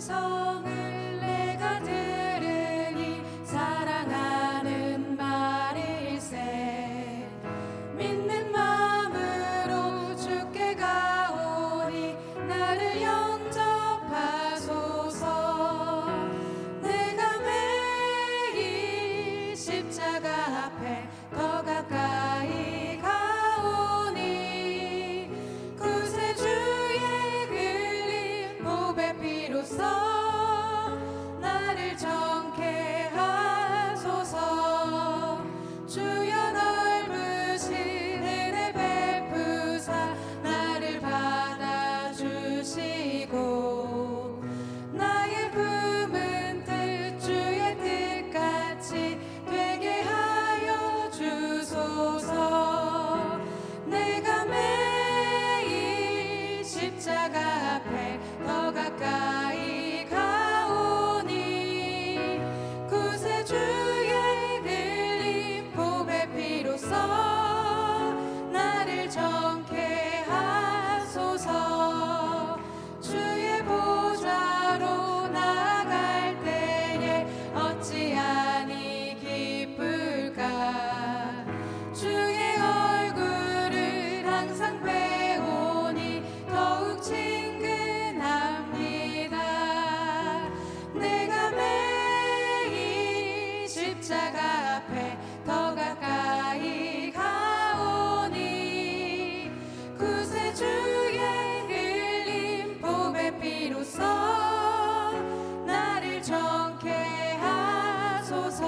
음성을 내가 들으니 사랑하는 말일세. 믿는 마음으로 주께 가오니 나를 영접하소서. 내가 매일 십자가 앞에 더 가까이 가오니 구세주의 흘린 보배 피로써 나를 정케 하소서. 주여 넓으신 은혜 베푸사 나를 받아주시고 나의 품은 뜻 주의 뜻같이 되게 하여 주소서. 내가 매일 십자가 앞에 더 가까이 가오니 구세주의 흘린 보배 피로써 나를 정케 하소서. 주의 보좌로 나아갈 때에 어찌하니 기쁠까. 주의 얼굴을 항상 배우니 더욱 친근합니다. 내가 매일 십자가 앞에 더 가까이 가오니 구세주의 흘린 보배 피로써 나를 정케 하소서.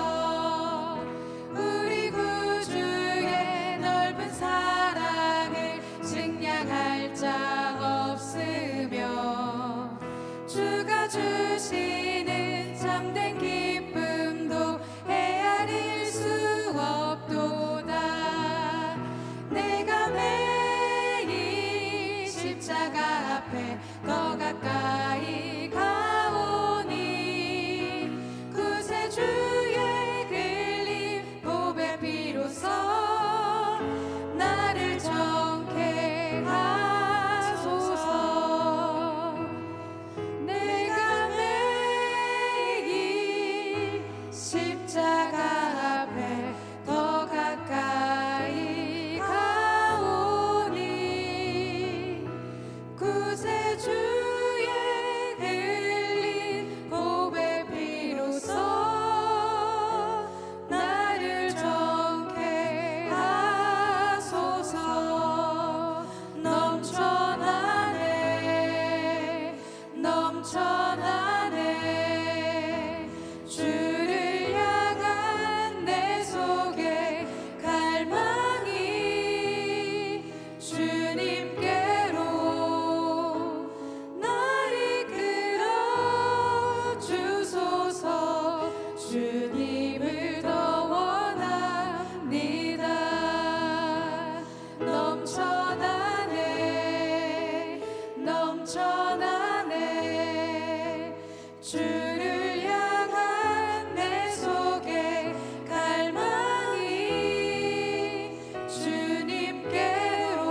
우리 구주의 넓은 사랑을 측량할 자 없으며 주가 주시는 참된 기쁨도 헤아릴 수 없도다. 내가 매일 십자가 앞에 더 가까이 가오니 구세주의 흘린 보배 피로써 나를 정케 하소서. 내가 매일 십자가 앞에 더 가까이 가오니 구세주의 흘린 보배 피로써 나를 정케 하소서. 넘쳐나네 넘쳐나네 주를 향한 내 속에 갈망이 주님께로 나를 이끌어 주소서. 주님을 더 원합니다. 넘쳐나네 넘쳐나네 주를 향한 내 속에 갈망이 주님께로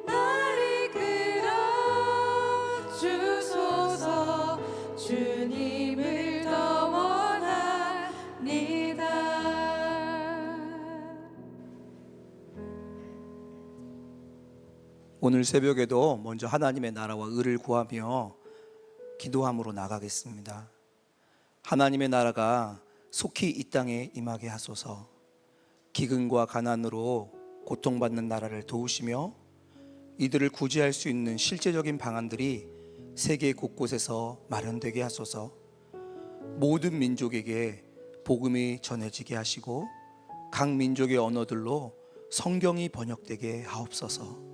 나를 이끌어 주소서. 주님을 더 원합니다. 오늘 새벽에도 먼저 하나님의 나라와 의를 구하며 기도함으로 나가겠습니다. 하나님의 나라가 속히 이 땅에 임하게 하소서. 기근과 가난으로 고통받는 나라를 도우시며 이들을 구제할 수 있는 실제적인 방안들이 세계 곳곳에서 마련되게 하소서. 모든 민족에게 복음이 전해지게 하시고 각 민족의 언어들로 성경이 번역되게 하옵소서.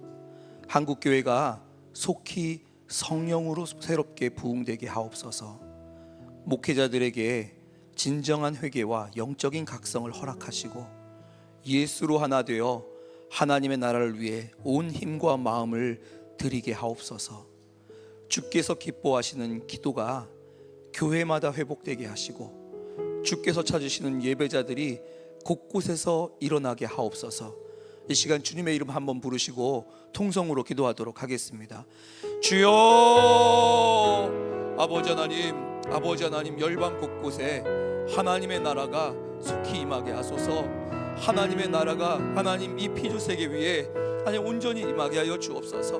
한국교회가 속히 성령으로 새롭게 부흥되게 하옵소서. 목회자들에게 진정한 회개와 영적인 각성을 허락하시고 예수로 하나 되어 하나님의 나라를 위해 온 힘과 마음을 드리게 하옵소서. 주께서 기뻐하시는 기도가 교회마다 회복되게 하시고 주께서 찾으시는 예배자들이 곳곳에서 일어나게 하옵소서. 이 시간 주님의 이름 한번 부르시고 통성으로 기도하도록 하겠습니다. 주여. 아버지 하나님, 열방 곳곳에 하나님의 나라가 속히 임하게 하소서. 하나님의 나라가 하나님 이 피조 세계 위에 하나님 온전히 임하게 하여 주옵소서.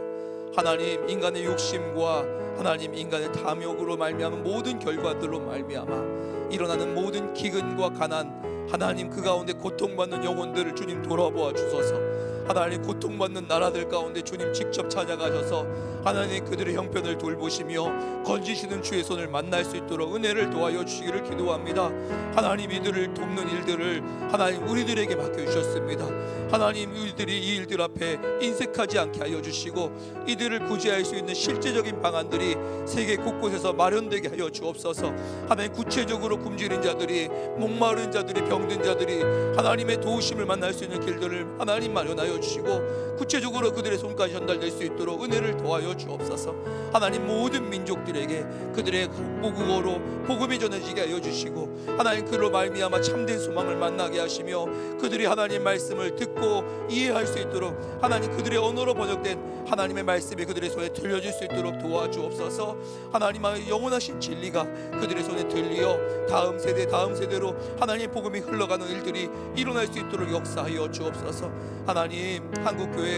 하나님, 인간의 욕심과 하나님 인간의 탐욕으로 말미암은 모든 결과들로 말미암아 일어나는 모든 기근과 가난, 하나님 그 가운데 고통받는 영혼들을 주님 돌아보아 주소서. 하나님, 고통받는 나라들 가운데 주님 직접 찾아가셔서 하나님 그들의 형편을 돌보시며 건지시는 주의 손을 만날 수 있도록 은혜를 도와여 주시기를 기도합니다. 하나님, 이들을 돕는 일들을 하나님 우리들에게 맡겨주셨습니다. 하나님, 우리들이 이 일들 앞에 인색하지 않게 하여 주시고 이들을 구제할 수 있는 실제적인 방안들이 세계 곳곳에서 마련되게 하여 주옵소서. 하나님, 구체적으로 굶주린 자들이, 목마른 자들이, 병든 자들이 하나님의 도우심을 만날 수 있는 길들을 하나님 마련하여 주시고 구체적으로 그들의 손까지 전달될 수 있도록 은혜를 도와여 주옵소서. 하나님, 모든 민족들에게 그들의 모국어로 복음이 전해지게 하여 주시고 하나님, 그로 말미암아 참된 소망을 만나게 하시며 그들이 하나님 말씀을 듣고 이해할 수 있도록 하나님 그들의 언어로 번역된 하나님의 말씀이 그들의 손에 들려질 수 있도록 도와주옵소서. 하나님, 영원하신 진리가 그들의 손에 들려 다음 세대로 하나님 복음이 흘러가는 일들이 일어날 수 있도록 역사하여 주옵소서. 하나님, 한국교회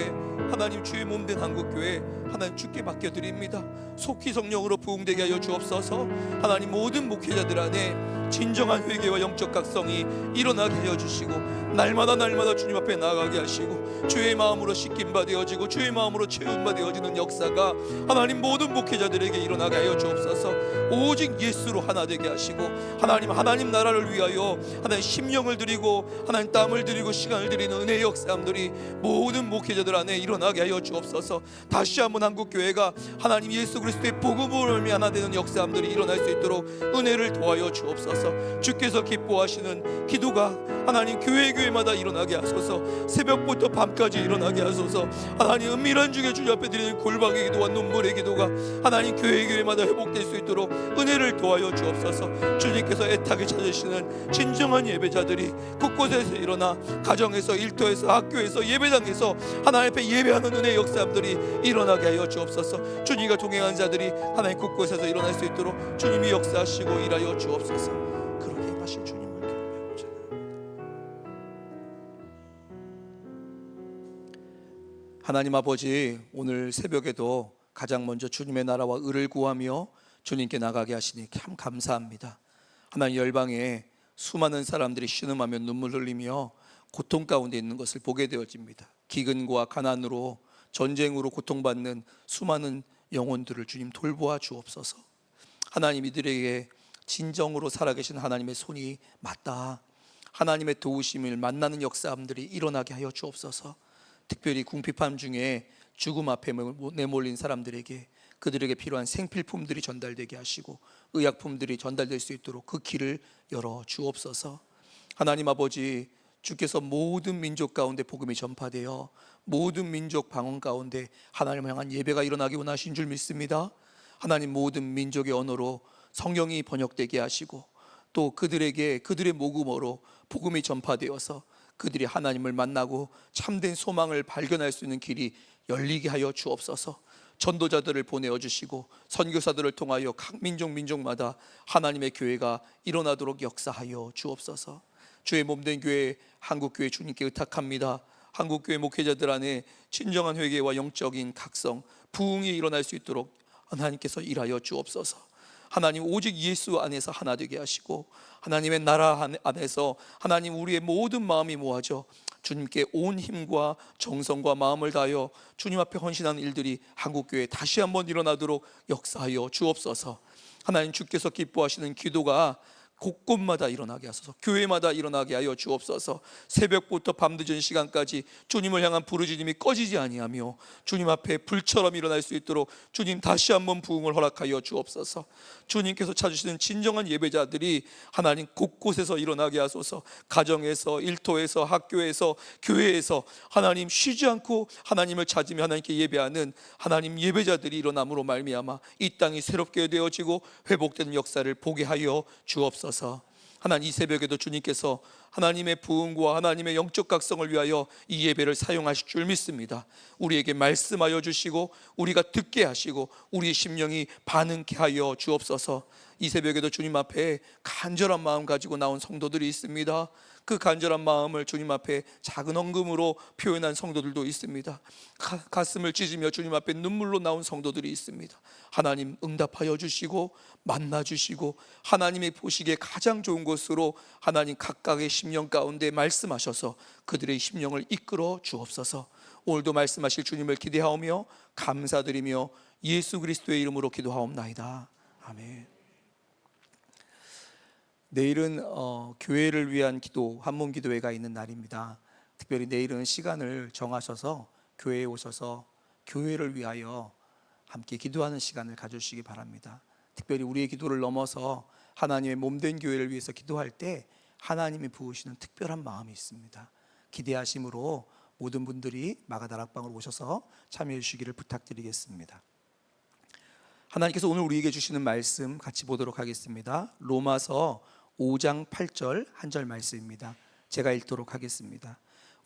하나님 주의 몸된 한국교회 하나님 주께 맡겨드립니다. 속히 성령으로 부흥되게 하여 주옵소서. 하나님, 모든 목회자들 안에 진정한 회개와 영적 각성이 일어나게 하여 주시고 날마다 주님 앞에 나아가게 하시고 주의 마음으로 씻김바 되어지고 주의 마음으로 채움바 되어지는 역사가 하나님 모든 목회자들에게 일어나게 하여 주옵소서. 오직 예수로 하나 되게 하시고 하나님 나라를 위하여 하나님 심령을 드리고 하나님 땀을 드리고 시간을 드리는 은혜의 역사함들이 모든 목회자들 안에 일어나게 하여 주옵소서. 다시 한번 한국교회가 하나님 예수 그리스도의 복음으로 하나 되는 역사함들이 일어날 수 있도록 은혜를 도와여 주옵소서. 주께서 기뻐하시는 기도가 하나님 교회마다 일어나게 하소서. 새벽부터 밤까지 일어나게 하소서. 하나님, 은밀한 중에 주님 앞에 드리는 골방의 기도와 눈물의 기도가 하나님 교회마다 회복될 수 있도록 은혜를 도와여 주옵소서. 주님께서 애타게 찾으시는 진정한 예배자들이 곳곳에서 일어나 가정에서, 일터에서, 학교에서, 예배당에서 하나님 앞에 예배하는 은혜의 역사들이 일어나게 하여 주옵소서. 주님과 동행한 자들이 하나님 곳곳에서 일어날 수 있도록 주님이 역사하시고 일하여 주옵소서. 그렇게 하신 주님을 경배하고 찬양합니다. 하나님 아버지, 오늘 새벽에도 가장 먼저 주님의 나라와 의를 구하며 주님께 나가게 하시니 참 감사합니다. 하나님, 열방에 수많은 사람들이 신음하며 눈물 흘리며 고통 가운데 있는 것을 보게 되어집니다. 기근과 가난으로, 전쟁으로 고통받는 수많은 영혼들을 주님 돌보아 주옵소서. 하나님, 이들에게 진정으로 살아계신 하나님의 손이 맞다, 하나님의 도우심을 만나는 역사함들이 일어나게 하여 주옵소서. 특별히 궁핍함 중에 죽음 앞에 내몰린 사람들에게 그들에게 필요한 생필품들이 전달되게 하시고 의약품들이 전달될 수 있도록 그 길을 열어 주옵소서. 하나님 아버지, 주께서 모든 민족 가운데 복음이 전파되어 모든 민족 방언 가운데 하나님을 향한 예배가 일어나기 원하신 줄 믿습니다. 하나님, 모든 민족의 언어로 성경이 번역되게 하시고 또 그들에게 그들의 모국어로 복음이 전파되어서 그들이 하나님을 만나고 참된 소망을 발견할 수 있는 길이 열리게 하여 주옵소서. 전도자들을 보내어 주시고 선교사들을 통하여 각 민족마다 하나님의 교회가 일어나도록 역사하여 주옵소서. 주의 몸된 교회 한국교회 주님께 의탁합니다. 한국교회 목회자들 안에 진정한 회개와 영적인 각성, 부흥이 일어날 수 있도록 하나님께서 일하여 주옵소서. 하나님, 오직 예수 안에서 하나 되게 하시고 하나님의 나라 안에서 하나님 우리의 모든 마음이 모아져 주님께 온 힘과 정성과 마음을 다하여 주님 앞에 헌신하는 일들이 한국교회에 다시 한번 일어나도록 역사하여 주옵소서. 하나님, 주께서 기뻐하시는 기도가 곳곳마다 일어나게 하소서. 교회마다 일어나게 하여 주옵소서. 새벽부터 밤늦은 시간까지 주님을 향한 부르짖음이 꺼지지 아니하며 주님 앞에 불처럼 일어날 수 있도록 주님 다시 한번 부흥을 허락하여 주옵소서. 주님께서 찾으시는 진정한 예배자들이 하나님 곳곳에서 일어나게 하소서. 가정에서, 일터에서, 학교에서, 교회에서 하나님 쉬지 않고 하나님을 찾으며 하나님께 예배하는 하나님 예배자들이 일어남으로 말미암아 이 땅이 새롭게 되어지고 회복되는 역사를 보게 하여 주옵소서. 하나님, 이 새벽에도 주님께서 하나님의 부흥과 하나님의 영적 각성을 위하여 이 예배를 사용하실 줄 믿습니다. 우리에게 말씀하여 주시고 우리가 듣게 하시고 우리의 심령이 반응케 하여 주옵소서. 이 새벽에도 주님 앞에 간절한 마음 가지고 나온 성도들이 있습니다. 그 간절한 마음을 주님 앞에 작은 헌금으로 표현한 성도들도 있습니다. 가슴을 찢으며 주님 앞에 눈물로 나온 성도들이 있습니다. 하나님 응답하여 주시고 만나 주시고 하나님의 보시기에 가장 좋은 곳으로 하나님 각각의 심령 가운데 말씀하셔서 그들의 심령을 이끌어 주옵소서. 오늘도 말씀하실 주님을 기대하오며 감사드리며 예수 그리스도의 이름으로 기도하옵나이다. 아멘. 내일은 교회를 위한 기도, 한몸 기도회가 있는 날입니다. 특별히 내일은 시간을 정하셔서 교회에 오셔서 교회를 위하여 함께 기도하는 시간을 가져주시기 바랍니다. 특별히 우리의 기도를 넘어서 하나님의 몸된 교회를 위해서 기도할 때 하나님이 부으시는 특별한 마음이 있습니다. 기대하심으로 모든 분들이 마가다락방으로 오셔서 참여해 주시기를 부탁드리겠습니다. 하나님께서 오늘 우리에게 주시는 말씀 같이 보도록 하겠습니다. 로마서 5장 8절 한 절 말씀입니다. 제가 읽도록 하겠습니다.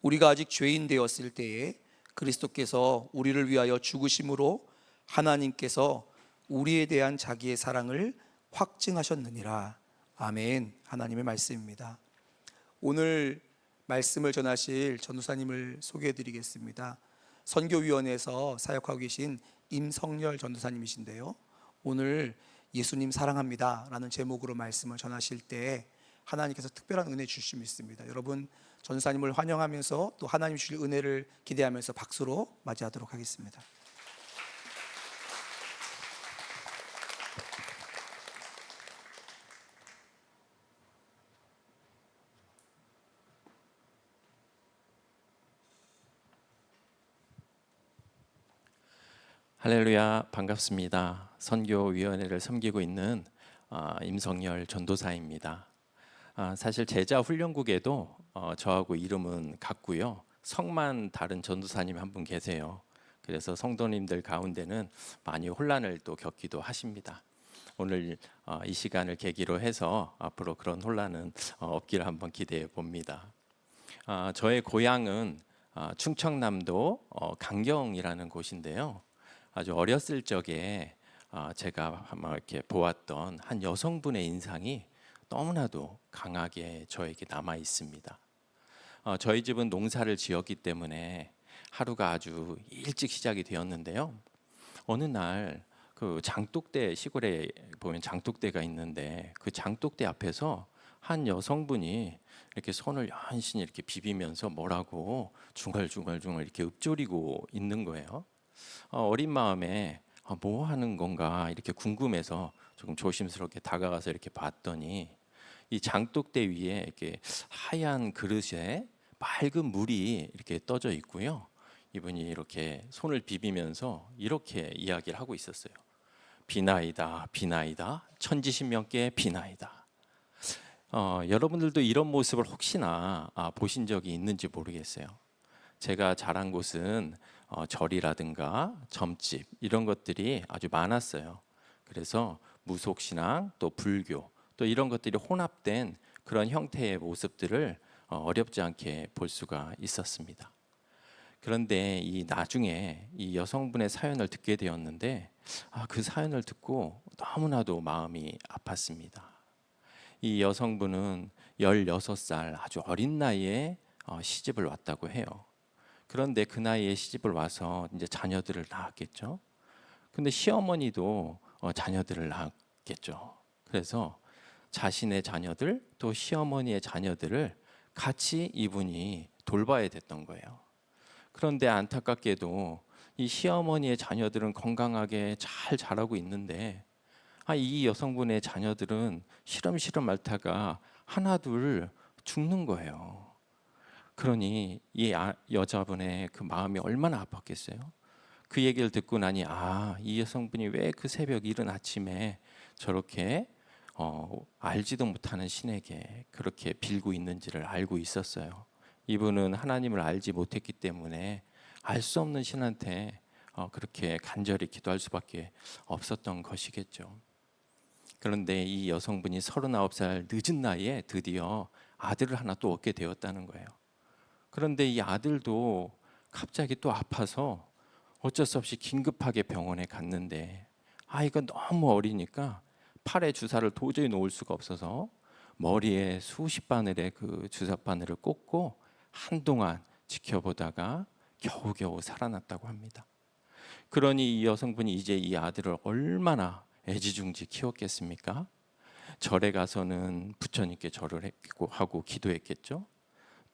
우리가 아직 죄인 되었을 때에 그리스도께서 우리를 위하여 죽으심으로 하나님께서 우리에 대한 자기의 사랑을 확증하셨느니라. 아멘. 하나님의 말씀입니다. 오늘 말씀을 전하실 전도사님을 소개해 드리겠습니다. 선교위원회에서 사역하고 계신 임성열 전도사님이신데요, 오늘 예수님 사랑합니다 라는 제목으로 말씀을 전하실 때 하나님께서 특별한 은혜 주심이 있습니다. 여러분 전도사님을 환영하면서 또 하나님 주실 은혜를 기대하면서 박수로 맞이하도록 하겠습니다. 할렐루야, 반갑습니다. 선교위원회를 섬기고 있는 임성열 전도사입니다. 사실 제자 훈련국에도 저하고 이름은 같고요, 성만 다른 전도사님 한 분 계세요. 그래서 성도님들 가운데는 많이 혼란을 또 겪기도 하십니다. 오늘 이 시간을 계기로 해서 앞으로 그런 혼란은 없기를 한번 기대해 봅니다. 저의 고향은 충청남도 강경이라는 곳인데요, 아주 어렸을 적에 제가 이렇게 보았던 한 여성분의 인상이 너무나도 강하게 저에게 남아 있습니다. 저희 집은 농사를 지었기 때문에 하루가 아주 일찍 시작이 되었는데요, 어느 날 그 장독대, 시골에 보면 장독대가 있는데 그 장독대 앞에서 한 여성분이 이렇게 손을 연신히 이렇게 비비면서 뭐라고 중얼중얼 이렇게 읊조리고 있는 거예요. 어린 마음에 뭐 하는 건가 이렇게 궁금해서 조금 조심스럽게 다가가서 이렇게 봤더니 이 장독대 위에 이렇게 하얀 그릇에 맑은 물이 이렇게 떠져 있고요, 이분이 이렇게 손을 비비면서 이렇게 이야기를 하고 있었어요. 비나이다, 비나이다, 천지신명께 비나이다. 여러분들도 이런 모습을 혹시나 보신 적이 있는지 모르겠어요. 제가 자란 곳은 절이라든가 점집 이런 것들이 아주 많았어요. 그래서 무속신앙 또 불교 또 이런 것들이 혼합된 그런 형태의 모습들을 어렵지 않게 볼 수가 있었습니다. 그런데 이 나중에 이 여성분의 사연을 듣게 되었는데 그 사연을 듣고 너무나도 마음이 아팠습니다. 이 여성분은 16살 아주 어린 나이에 시집을 왔다고 해요. 그런데 그 나이에 시집을 와서 이제 자녀들을 낳았겠죠. 근데 시어머니도 자녀들을 낳았겠죠. 그래서 자신의 자녀들 또 시어머니의 자녀들을 같이 이분이 돌봐야 됐던 거예요. 그런데 안타깝게도 이 시어머니의 자녀들은 건강하게 잘 자라고 있는데 이 여성분의 자녀들은 시름시름 앓다가 하나둘 죽는 거예요. 그러니 이 여자분의 그 마음이 얼마나 아팠겠어요. 그 얘기를 듣고 나니 이 여성분이 왜 그 새벽 이른 아침에 저렇게 알지도 못하는 신에게 그렇게 빌고 있는지를 알고 있었어요. 이분은 하나님을 알지 못했기 때문에 알 수 없는 신한테 그렇게 간절히 기도할 수밖에 없었던 것이겠죠. 그런데 이 여성분이 39살 늦은 나이에 드디어 아들을 하나 또 얻게 되었다는 거예요. 그런데 이 아들도 갑자기 또 아파서 어쩔 수 없이 긴급하게 병원에 갔는데 아이가 너무 어리니까 팔에 주사를 도저히 놓을 수가 없어서 머리에 수십 바늘의 그 주사 바늘을 꽂고 한동안 지켜보다가 겨우겨우 살아났다고 합니다. 그러니 이 여성분이 이제 이 아들을 얼마나 애지중지 키웠겠습니까? 절에 가서는 부처님께 절을 했고 하고 기도했겠죠.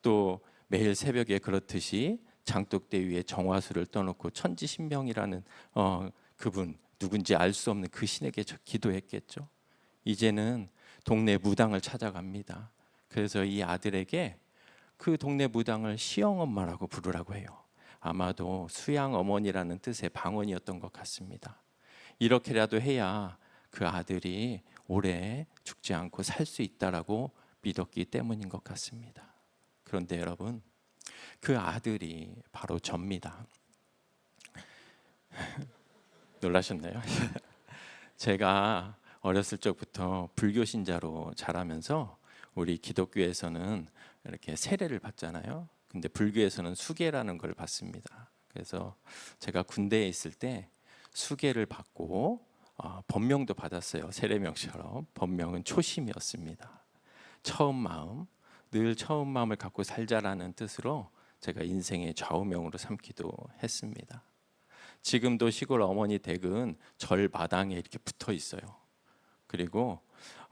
또 매일 새벽에 그렇듯이 장독대 위에 정화수를 떠놓고 천지신명이라는 그분 누군지 알 수 없는 그 신에게 기도했겠죠. 이제는 동네 무당을 찾아갑니다. 그래서 이 아들에게 그 동네 무당을 시영엄마라고 부르라고 해요. 아마도 수양 어머니라는 뜻의 방언이었던 것 같습니다. 이렇게라도 해야 그 아들이 오래 죽지 않고 살 수 있다라고 믿었기 때문인 것 같습니다. 그런데 여러분, 그 아들이 바로 접니다. 놀라셨나요? 제가 어렸을 적부터 불교 신자로 자라면서 우리 기독교에서는 이렇게 세례를 받잖아요. 근데 불교에서는 수계라는 걸 받습니다. 그래서 제가 군대에 있을 때 수계를 받고 법명도 받았어요. 세례명처럼. 법명은 초심이었습니다. 처음 마음, 늘 처음 마음을 갖고 살자라는 뜻으로 제가 인생의 좌우명으로 삼기도 했습니다. 지금도 시골 어머니 댁은 절 마당에 이렇게 붙어 있어요. 그리고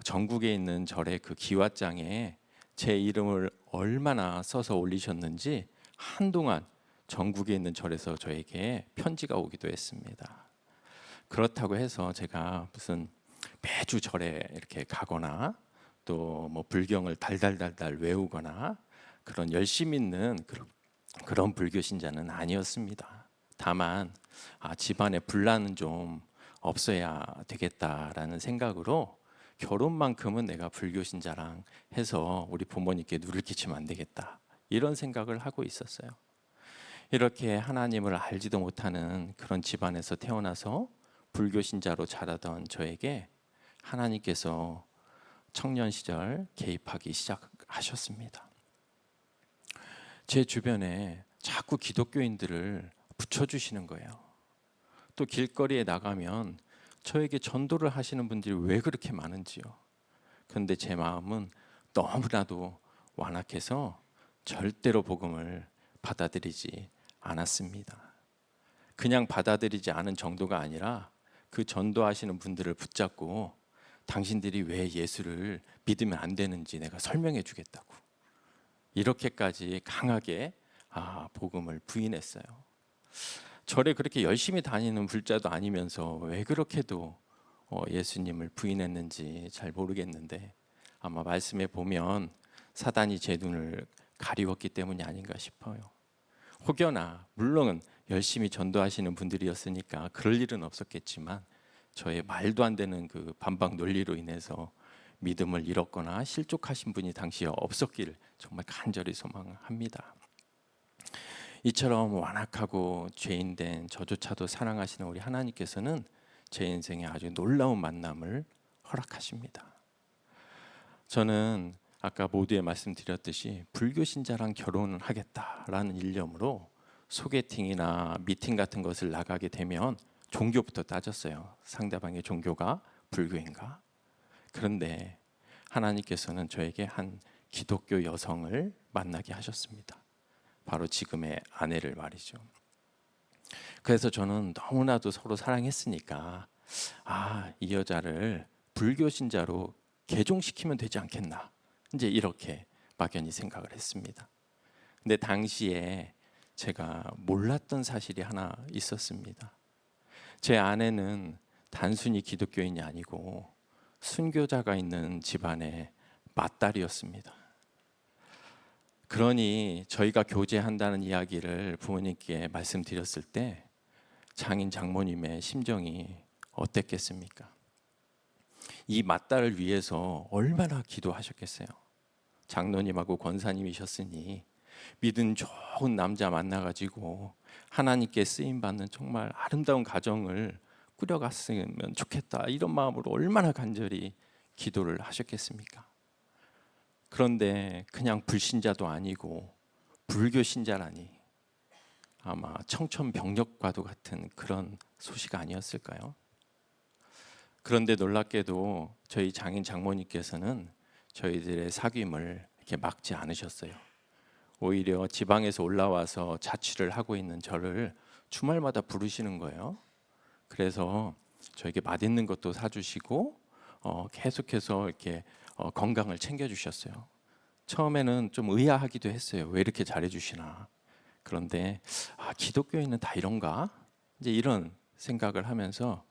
전국에 있는 절의 그 기와장에 제 이름을 얼마나 써서 올리셨는지 한동안 전국에 있는 절에서 저에게 편지가 오기도 했습니다. 그렇다고 해서 제가 무슨 매주 절에 이렇게 가거나 또 뭐 불경을 달달달달 외우거나 그런 열심 있는 그런 불교 신자는 아니었습니다. 다만 집안에 분란은 좀 없어야 되겠다라는 생각으로 결혼만큼은 내가 불교 신자랑 해서 우리 부모님께 누를 끼치면 안 되겠다, 이런 생각을 하고 있었어요. 이렇게 하나님을 알지도 못하는 그런 집안에서 태어나서 불교 신자로 자라던 저에게 하나님께서 청년 시절 개입하기 시작하셨습니다. 제 주변에 자꾸 기독교인들을 붙여주시는 거예요. 또 길거리에 나가면 저에게 전도를 하시는 분들이 왜 그렇게 많은지요. 그런데 제 마음은 너무나도 완악해서 절대로 복음을 받아들이지 않았습니다. 그냥 받아들이지 않은 정도가 아니라 그 전도하시는 분들을 붙잡고 당신들이 왜 예수를 믿으면 안 되는지 내가 설명해 주겠다고, 이렇게까지 강하게 복음을 부인했어요. 절에 그렇게 열심히 다니는 불자도 아니면서 왜 그렇게도 예수님을 부인했는지 잘 모르겠는데 아마 말씀에 보면 사단이 제 눈을 가리웠기 때문이 아닌가 싶어요. 혹여나 물론 열심히 전도하시는 분들이었으니까 그럴 일은 없었겠지만 저의 말도 안 되는 그 반박 논리로 인해서 믿음을 잃었거나 실족하신 분이 당시에 없었기를 정말 간절히 소망합니다. 이처럼 완악하고 죄인된 저조차도 사랑하시는 우리 하나님께서는 제 인생에 아주 놀라운 만남을 허락하십니다. 저는 아까 모두에 말씀드렸듯이 불교 신자랑 결혼을 하겠다라는 일념으로 소개팅이나 미팅 같은 것을 나가게 되면 종교부터 따졌어요. 상대방의 종교가 불교인가? 그런데 하나님께서는 저에게 한 기독교 여성을 만나게 하셨습니다. 바로 지금의 아내를 말이죠. 그래서 저는 너무나도 서로 사랑했으니까 이 여자를 불교 신자로 개종시키면 되지 않겠나, 이제 이렇게 막연히 생각을 했습니다. 근데 당시에 제가 몰랐던 사실이 하나 있었습니다. 제 아내는 단순히 기독교인이 아니고 순교자가 있는 집안의 맏딸이었습니다. 그러니 저희가 교제한다는 이야기를 부모님께 말씀드렸을 때 장인 장모님의 심정이 어땠겠습니까? 이 맏딸을 위해서 얼마나 기도하셨겠어요. 장로님하고 권사님이셨으니 믿음 좋은 남자 만나가지고 하나님께 쓰임받는 정말 아름다운 가정을 꾸려갔으면 좋겠다, 이런 마음으로 얼마나 간절히 기도를 하셨겠습니까? 그런데 그냥 불신자도 아니고 불교 신자라니 아마 청천벽력과도 같은 그런 소식 아니었을까요? 그런데 놀랍게도 저희 장인 장모님께서는 저희들의 사귐을 이렇게 막지 않으셨어요. 오히려 지방에서 올라와서 자취를 하고 있는 저를 주말마다 부르시는 거예요. 그래서 저에게 맛있는 것도 사주시고 계속해서 이렇게 건강을 챙겨주셨어요. 처음에는 좀 의아하기도 했어요. 왜 이렇게 잘해주시나. 그런데 기독교인은 다 이런가? 이제 이런 생각을 하면서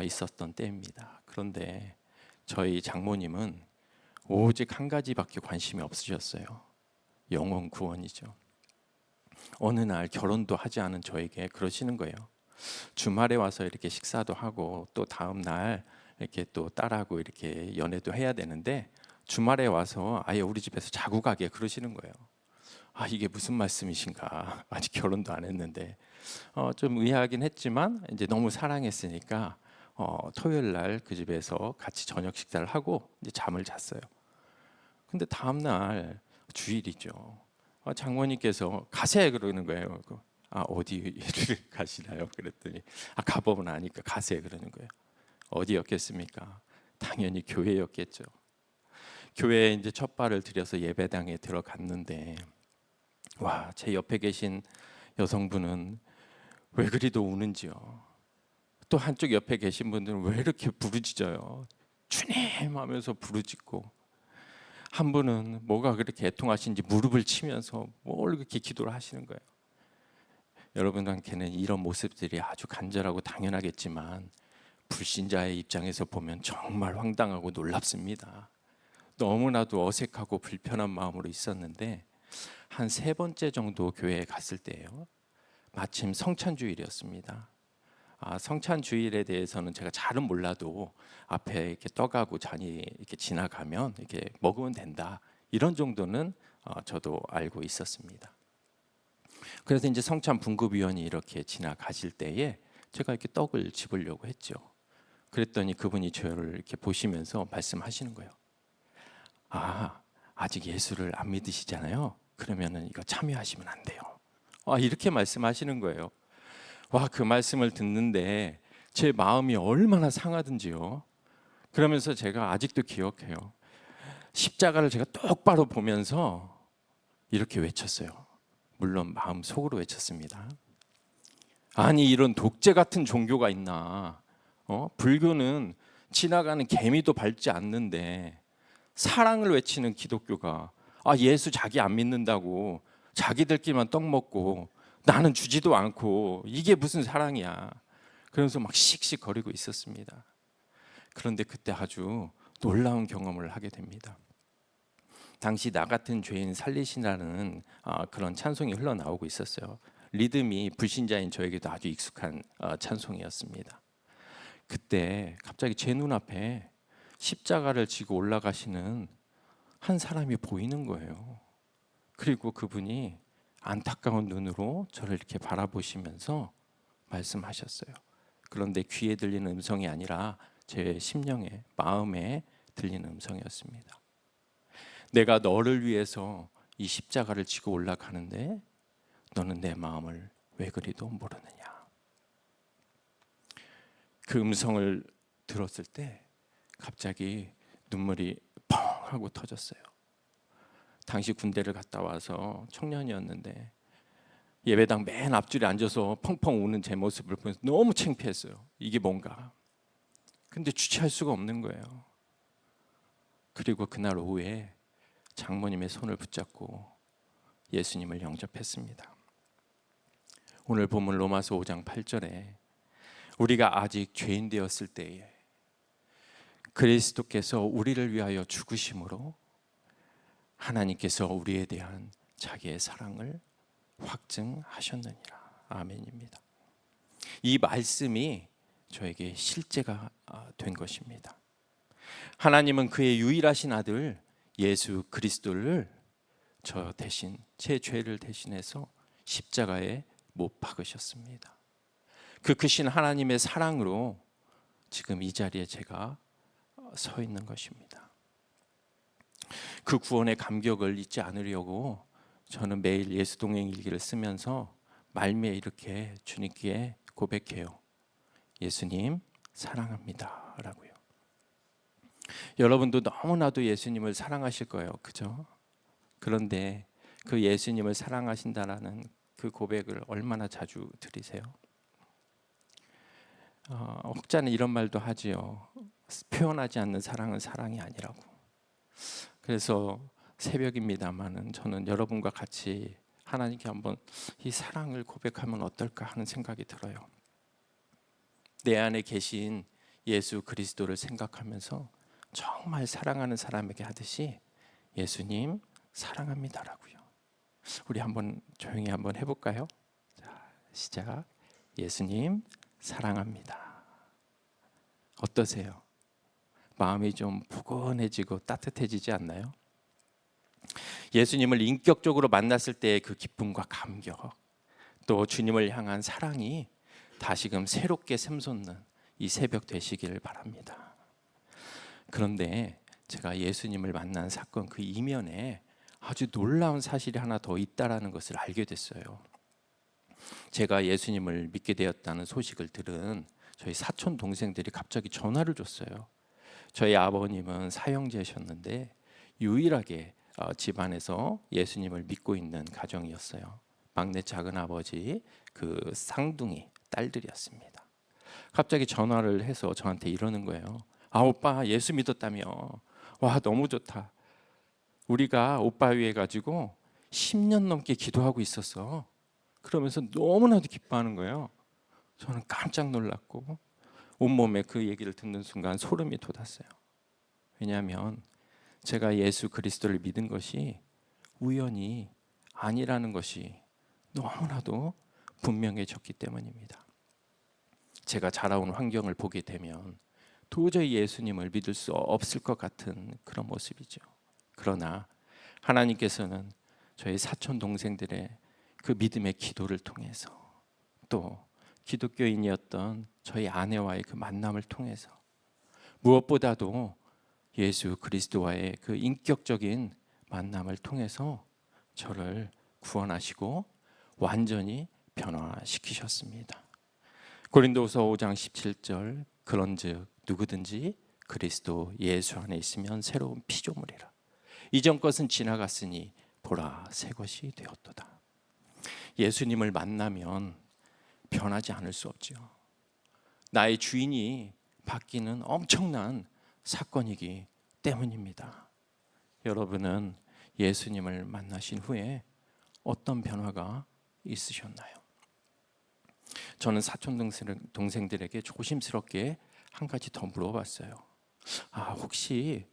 있었던 때입니다. 그런데 저희 장모님은 오직 한 가지밖에 관심이 없으셨어요. 영혼 구원이죠. 어느 날 결혼도 하지 않은 저에게 그러시는 거예요. 주말에 와서 이렇게 식사도 하고 또 다음 날 이렇게 또 딸하고 이렇게 연애도 해야 되는데 주말에 와서 아예 우리 집에서 자고 가게 그러시는 거예요. 이게 무슨 말씀이신가? 아직 결혼도 안 했는데 좀 의아하긴 했지만 이제 너무 사랑했으니까 토요일 날 그 집에서 같이 저녁 식사를 하고 이제 잠을 잤어요. 근데 다음 날 주일이죠. 장모님께서 가세 그러는 거예요. 어디를 가시나요? 그랬더니 가법은 아니까 가세 그러는 거예요. 어디였겠습니까? 당연히 교회였겠죠. 교회에 이제 첫 발을 들여서 예배당에 들어갔는데 제 옆에 계신 여성분은 왜 그리도 우는지요. 또 한쪽 옆에 계신 분들은 왜 이렇게 부르짖어요. 주님 하면서 부르짖고 한 분은 뭐가 그렇게 애통하신지 무릎을 치면서 뭘 그렇게 기도를 하시는 거예요. 여러분한테는 이런 모습들이 아주 간절하고 당연하겠지만 불신자의 입장에서 보면 정말 황당하고 놀랍습니다. 너무나도 어색하고 불편한 마음으로 있었는데 한 3번째 정도 교회에 갔을 때예요. 마침 성찬주일이었습니다. 성찬주일에 대해서는 제가 잘은 몰라도 앞에 이렇게 떡하고 잔이 이렇게 지나가면 이렇게 먹으면 된다. 이런 정도는 저도 알고 있었습니다. 그래서 이제 성찬 분급위원이 이렇게 지나가실 때에 제가 이렇게 떡을 집으려고 했죠. 그랬더니 그분이 저를 이렇게 보시면서 말씀하시는 거예요. 아직 예수를 안 믿으시잖아요. 그러면은 이거 참여하시면 안 돼요. 이렇게 말씀하시는 거예요. 그 말씀을 듣는데 제 마음이 얼마나 상하든지요. 그러면서 제가 아직도 기억해요. 십자가를 제가 똑바로 보면서 이렇게 외쳤어요. 물론 마음 속으로 외쳤습니다. 아니 이런 독재 같은 종교가 있나? 불교는 지나가는 개미도 밟지 않는데 사랑을 외치는 기독교가 예수 자기 안 믿는다고 자기들끼리만 떡 먹고 나는 주지도 않고 이게 무슨 사랑이야. 그러면서 막 씩씩거리고 있었습니다. 그런데 그때 아주 놀라운 경험을 하게 됩니다. 당시 나 같은 죄인 살리시라는 그런 찬송이 흘러나오고 있었어요. 리듬이 불신자인 저에게도 아주 익숙한 찬송이었습니다. 그때 갑자기 제 눈앞에 십자가를 지고 올라가시는 한 사람이 보이는 거예요. 그리고 그분이 안타까운 눈으로 저를 이렇게 바라보시면서 말씀하셨어요. 그런데 귀에 들리는 음성이 아니라 제 심령에, 마음에 들리는 음성이었습니다. 내가 너를 위해서 이 십자가를 지고 올라가는데 너는 내 마음을 왜 그리도 모르느냐. 그 음성을 들었을 때 갑자기 눈물이 펑 하고 터졌어요. 당시 군대를 갔다 와서 청년이었는데 예배당 맨 앞줄에 앉아서 펑펑 우는 제 모습을 보면서 너무 창피했어요. 이게 뭔가. 근데 주체할 수가 없는 거예요. 그리고 그날 오후에 장모님의 손을 붙잡고 예수님을 영접했습니다. 오늘 본문 로마서 5장 8절에 우리가 아직 죄인 되었을 때에 그리스도께서 우리를 위하여 죽으심으로 하나님께서 우리에 대한 자기의 사랑을 확증하셨느니라. 아멘입니다. 이 말씀이 저에게 실제가 된 것입니다. 하나님은 그의 유일하신 아들 예수 그리스도를 저 대신 제 죄를 대신해서 십자가에 못 박으셨습니다. 그 크신 하나님의 사랑으로 지금 이 자리에 제가 서 있는 것입니다. 그 구원의 감격을 잊지 않으려고 저는 매일 예수 동행 일기를 쓰면서 말미에 이렇게 주님께 고백해요. 예수님 사랑합니다 라고요. 여러분도 너무나도 예수님을 사랑하실 거예요. 그죠? 그런데 그 예수님을 사랑하신다라는 그 고백을 얼마나 자주 드리세요? 혹자는 이런 말도 하지요. 표현하지 않는 사랑은 사랑이 아니라고. 그래서 새벽입니다만은 저는 여러분과 같이 하나님께 한번 이 사랑을 고백하면 어떨까 하는 생각이 들어요. 내 안에 계신 예수 그리스도를 생각하면서 정말 사랑하는 사람에게 하듯이 예수님 사랑합니다라고요. 우리 한번 조용히 한번 해볼까요? 자, 시작. 예수님 사랑합니다. 어떠세요? 마음이 좀 포근해지고 따뜻해지지 않나요? 예수님을 인격적으로 만났을 때의 그 기쁨과 감격, 또 주님을 향한 사랑이 다시금 새롭게 샘솟는 이 새벽 되시기를 바랍니다. 그런데 제가 예수님을 만난 사건 그 이면에 아주 놀라운 사실이 하나 더 있다라는 것을 알게 됐어요. 제가 예수님을 믿게 되었다는 소식을 들은 저희 사촌 동생들이 갑자기 전화를 줬어요. 저희 아버님은 사형제셨는데 유일하게 집안에서 예수님을 믿고 있는 가정이었어요. 막내 작은 아버지 그 쌍둥이 딸들이었습니다. 갑자기 전화를 해서 저한테 이러는 거예요. 아, 오빠 예수 믿었다며. 와, 너무 좋다. 우리가 오빠 위해 가지고 10년 넘게 기도하고 있었어. 그러면서 너무나도 기뻐하는 거예요. 저는 깜짝 놀랐고 온몸에 그 얘기를 듣는 순간 소름이 돋았어요. 왜냐하면 제가 예수 그리스도를 믿은 것이 우연이 아니라는 것이 너무나도 분명해졌기 때문입니다. 제가 자라온 환경을 보게 되면 도저히 예수님을 믿을 수 없을 것 같은 그런 모습이죠. 그러나 하나님께서는 저희 사촌 동생들의 그 믿음의 기도를 통해서 또 기독교인이었던 저희 아내와의 그 만남을 통해서 무엇보다도 예수 그리스도와의 그 인격적인 만남을 통해서 저를 구원하시고 완전히 변화시키셨습니다. 고린도후서 5장 17절 그런즉 누구든지 그리스도 예수 안에 있으면 새로운 피조물이라. 이전 것은 지나갔으니 보라 새 것이 되었도다. 예수님을 만나면 변하지 않을 수 없죠. 나의 주인이 바뀌는 엄청난 사건이기 때문입니다. 여러분은 예수님을 만나신 후에 어떤 변화가 있으셨나요? 저는 사촌 동생들에게 조심스럽게 한 가지 더 물어봤어요. 혹시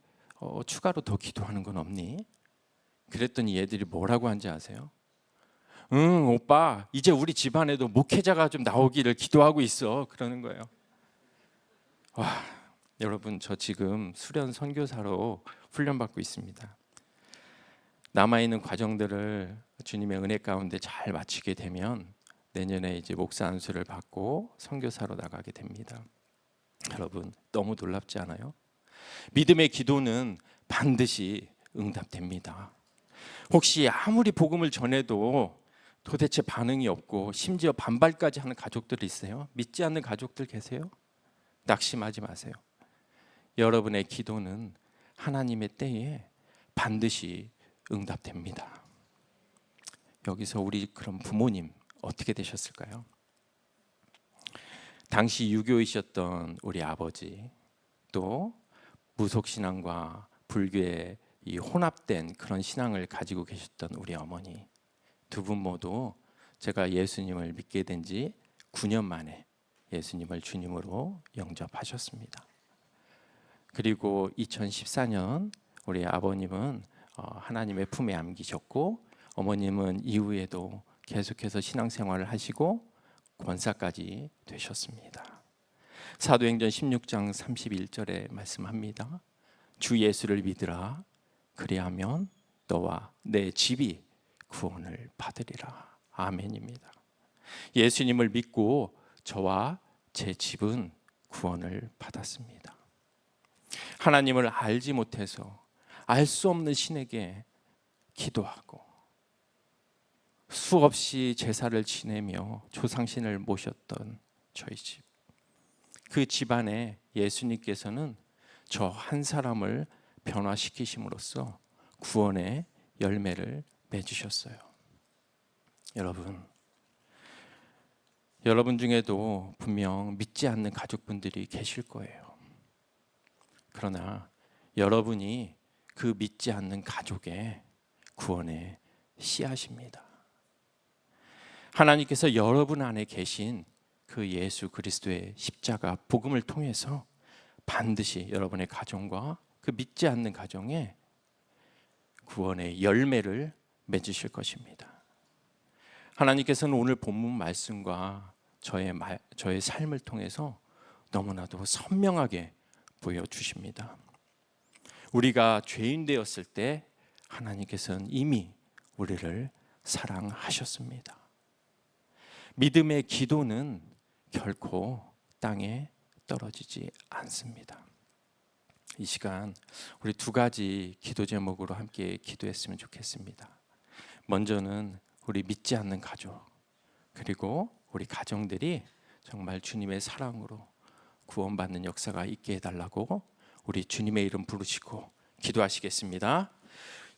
추가로 더 기도하는 건 없니? 그랬더니 얘들이 뭐라고 한지 아세요? 응, 오빠 이제 우리 집안에도 목회자가 좀 나오기를 기도하고 있어. 그러는 거예요. 와, 여러분 저 지금 수련 선교사로 훈련받고 있습니다. 남아있는 과정들을 주님의 은혜 가운데 잘 마치게 되면 내년에 이제 목사 안수를 받고 선교사로 나가게 됩니다. 여러분 너무 놀랍지 않아요? 믿음의 기도는 반드시 응답됩니다. 혹시 아무리 복음을 전해도 도대체 반응이 없고 심지어 반발까지 하는 가족들 있어요? 믿지 않는 가족들 계세요? 낙심하지 마세요. 여러분의 기도는 하나님의 때에 반드시 응답됩니다. 여기서 우리 그럼 부모님 어떻게 되셨을까요? 당시 유교이셨던 우리 아버지, 또 무속신앙과 불교의 이 혼합된 그런 신앙을 가지고 계셨던 우리 어머니, 두 분 모두 제가 예수님을 믿게 된 지 9년 만에 예수님을 주님으로 영접하셨습니다. 그리고 2014년 우리 아버님은 하나님의 품에 안기셨고, 어머님은 이후에도 계속해서 신앙생활을 하시고 권사까지 되셨습니다. 사도행전 16장 31절에 말씀합니다. 주 예수를 믿으라. 그리하면 너와 내 집이 구원을 받으리라. 아멘입니다. 예수님을 믿고 저와 제 집은 구원을 받았습니다. 하나님을 알지 못해서 알 수 없는 신에게 기도하고 수없이 제사를 지내며 조상신을 모셨던 저희 집, 그 집안에 예수님께서는 저 한 사람을 변화시키심으로써 구원의 열매를 맺으셨어요. 여러분 중에도 분명 믿지 않는 가족분들이 계실 거예요. 그러나 여러분이 그 믿지 않는 가족의 구원의 씨앗입니다. 하나님께서 여러분 안에 계신 그 예수 그리스도의 십자가 복음을 통해서 반드시 여러분의 가정과 그 믿지 않는 가정에 구원의 열매를 맺으실 것입니다. 하나님께서는 오늘 본문 말씀과 저의 삶을 통해서 너무나도 선명하게 보여주십니다. 우리가 죄인 되었을 때 하나님께서는 이미 우리를 사랑하셨습니다. 믿음의 기도는 결코 땅에 떨어지지 않습니다. 이 시간 우리 두 가지 기도 제목으로 함께 기도했으면 좋겠습니다. 먼저는 우리 믿지 않는 가족, 그리고 우리 가정들이 정말 주님의 사랑으로 구원받는 역사가 있게 해달라고 우리 주님의 이름 부르시고 기도하시겠습니다.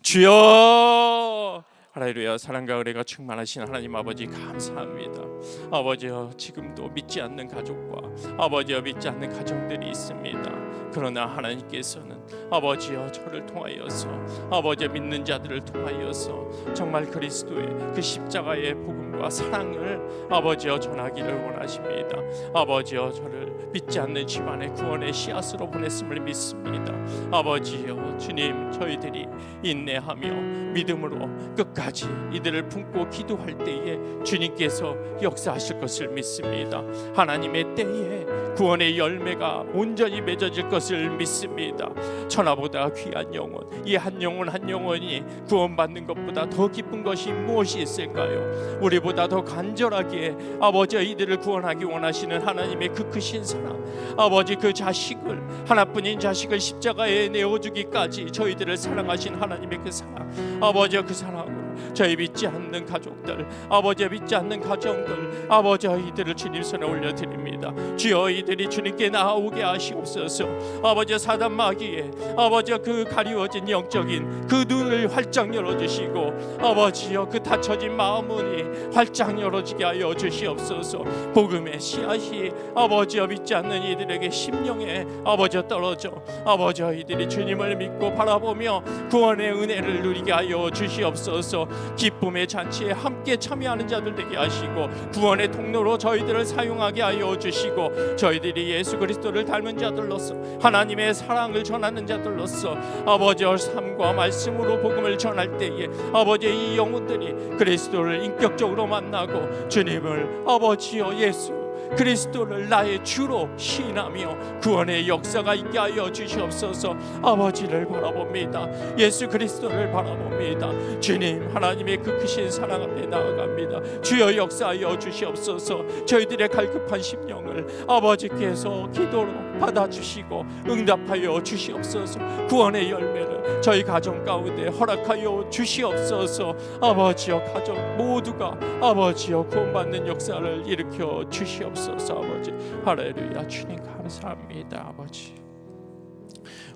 주여! 할렐루야. 사랑과 은혜가 충만하신 하나님 아버지 감사합니다. 아버지여, 지금도 믿지 않는 가족과 아버지여 믿지 않는 가정들이 있습니다. 그러나 하나님께서는 아버지여 저를 통하여서 아버지여 믿는 자들을 통하여서 정말 그리스도의 그 십자가의 복음과 사랑을 아버지여 전하기를 원하십니다. 아버지여 저를 믿지 않는 집안의 구원의 씨앗으로 보냈음을 믿습니다. 아버지여 주님, 저희들이 인내하며 믿음으로 끝까지 이들을 품고 기도할 때에 주님께서 역사하실 것을 믿습니다. 하나님의 때에 구원의 열매가 온전히 맺어질 것을 믿습니다. 천하보다 귀한 영혼, 이 한 영혼 한 영혼이 구원받는 것보다 더 기쁜 것이 무엇이 있을까요? 우리보다 더 간절하게 아버지 이들을 구원하기 원하시는 하나님의 그 크신 사랑, 아버지 그 자식을, 하나뿐인 자식을 십자가에 내어주기까지 저희들을 사랑하신 하나님의 그 사랑, 아버지 그 사랑으로 저희 믿지 않는 가족들, 아버지 믿지 않는 가정들, 아버지 이들을 주님 손에 올려드립니다. 주여, 이들이 주님께 나오게 하시옵소서. 아버지 사단 마귀에 아버지 그 가리워진 영적인 그 눈을 활짝 열어주시고 아버지여 그 닫혀진 마음문이 활짝 열어지게 하여 주시옵소서. 복음의 씨앗이 아버지여 믿지 않는 이들에게 심령에 아버지여 떨어져 아버지여 이들이 주님을 믿고 바라보며 구원의 은혜를 누리게 하여 주시옵소서. 기쁨의 잔치에 함께 참여하는 자들 되게 하시고 구원의 통로로 저희들을 사용하게 하여 주시고 저희들이 예수 그리스도를 닮은 자들로서 하나님의 사랑을 전하는 자들로서 아버지의 삶과 말씀으로 복음을 전할 때에 아버지의 이 영혼들이 그리스도를 인격적으로 만나고 주님을 아버지여 예수 그리스도를 나의 주로 시인하며 구원의 역사가 있게 하여 주시옵소서. 아버지를 바라봅니다. 예수 그리스도를 바라봅니다. 주님, 하나님의 그 크신 사랑 앞에 나아갑니다. 주여 역사하여 주시옵소서. 저희들의 갈급한 심령을 아버지께서 기도로 받아주시고 응답하여 주시옵소서. 구원의 열매를 저희 가정 가운데 허락하여 주시옵소서. 아버지여, 가족 모두가 아버지여 구원받는 역사를 일으켜 주시옵소서. 아버지, 할렐루야. 주님 감사합니다. 아버지,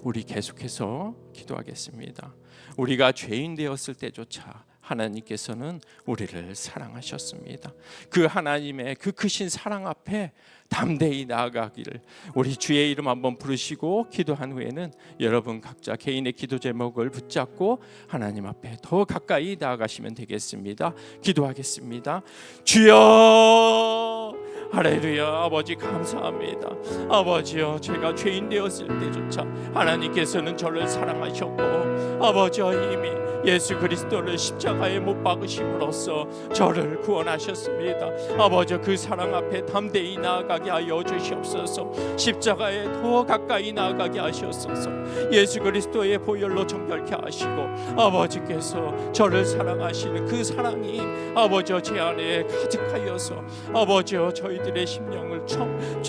우리 계속해서 기도하겠습니다. 우리가 죄인 되었을 때조차 하나님께서는 우리를 사랑하셨습니다. 그 하나님의 그 크신 사랑 앞에 담대히 나아가기를 우리 주의 이름 한번 부르시고 기도한 후에는 여러분 각자 개인의 기도 제목을 붙잡고 하나님 앞에 더 가까이 나아가시면 되겠습니다. 기도하겠습니다. 주여, 할렐루야. 아버지 감사합니다. 아버지여, 제가 죄인 되었을 때조차 하나님께서는 저를 사랑하셨고 아버지여 이미 예수 그리스도를 십자가에 못 박으심으로써 저를 구원하셨습니다. 아버지여, 그 사랑 앞에 담대히 나아가게 하여 주시옵소서. 십자가에 더 가까이 나아가게 하시옵소서. 예수 그리스도의 보혈로 정결케 하시고 아버지께서 저를 사랑하시는 그 사랑이 아버지여 제 안에 가득하여서 아버지여 저희들 저희들의 심령을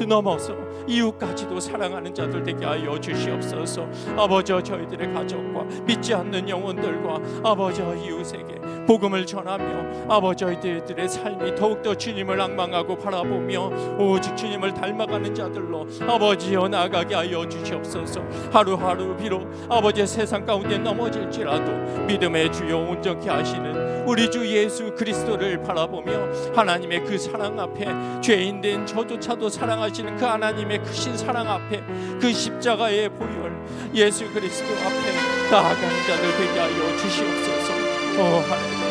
넘어서 이웃까지도 사랑하는 자들 되게 하여 주시옵소서. 아버지, 저희들의 가족과 믿지 않는 영혼들과 아버지 이웃에게 복음을 전하며 아버지 저희들의 삶이 더욱더 주님을 앙망하고 바라보며 오직 주님을 닮아가는 자들로 아버지여 나아가게 하여 주시옵소서. 하루하루 비록 아버지의 세상 가운데 넘어질지라도 믿음의 주여 온전케 하시는 우리 주 예수 그리스도를 바라보며 하나님의 그 사랑 앞에 죄인된 저조차도 사랑하시는 그 하나님의 크신 사랑 앞에 그 십자가의 보혈 예수 그리스도 앞에 나아가는 자들 되게 하여 주시옵소서. 할렐루야.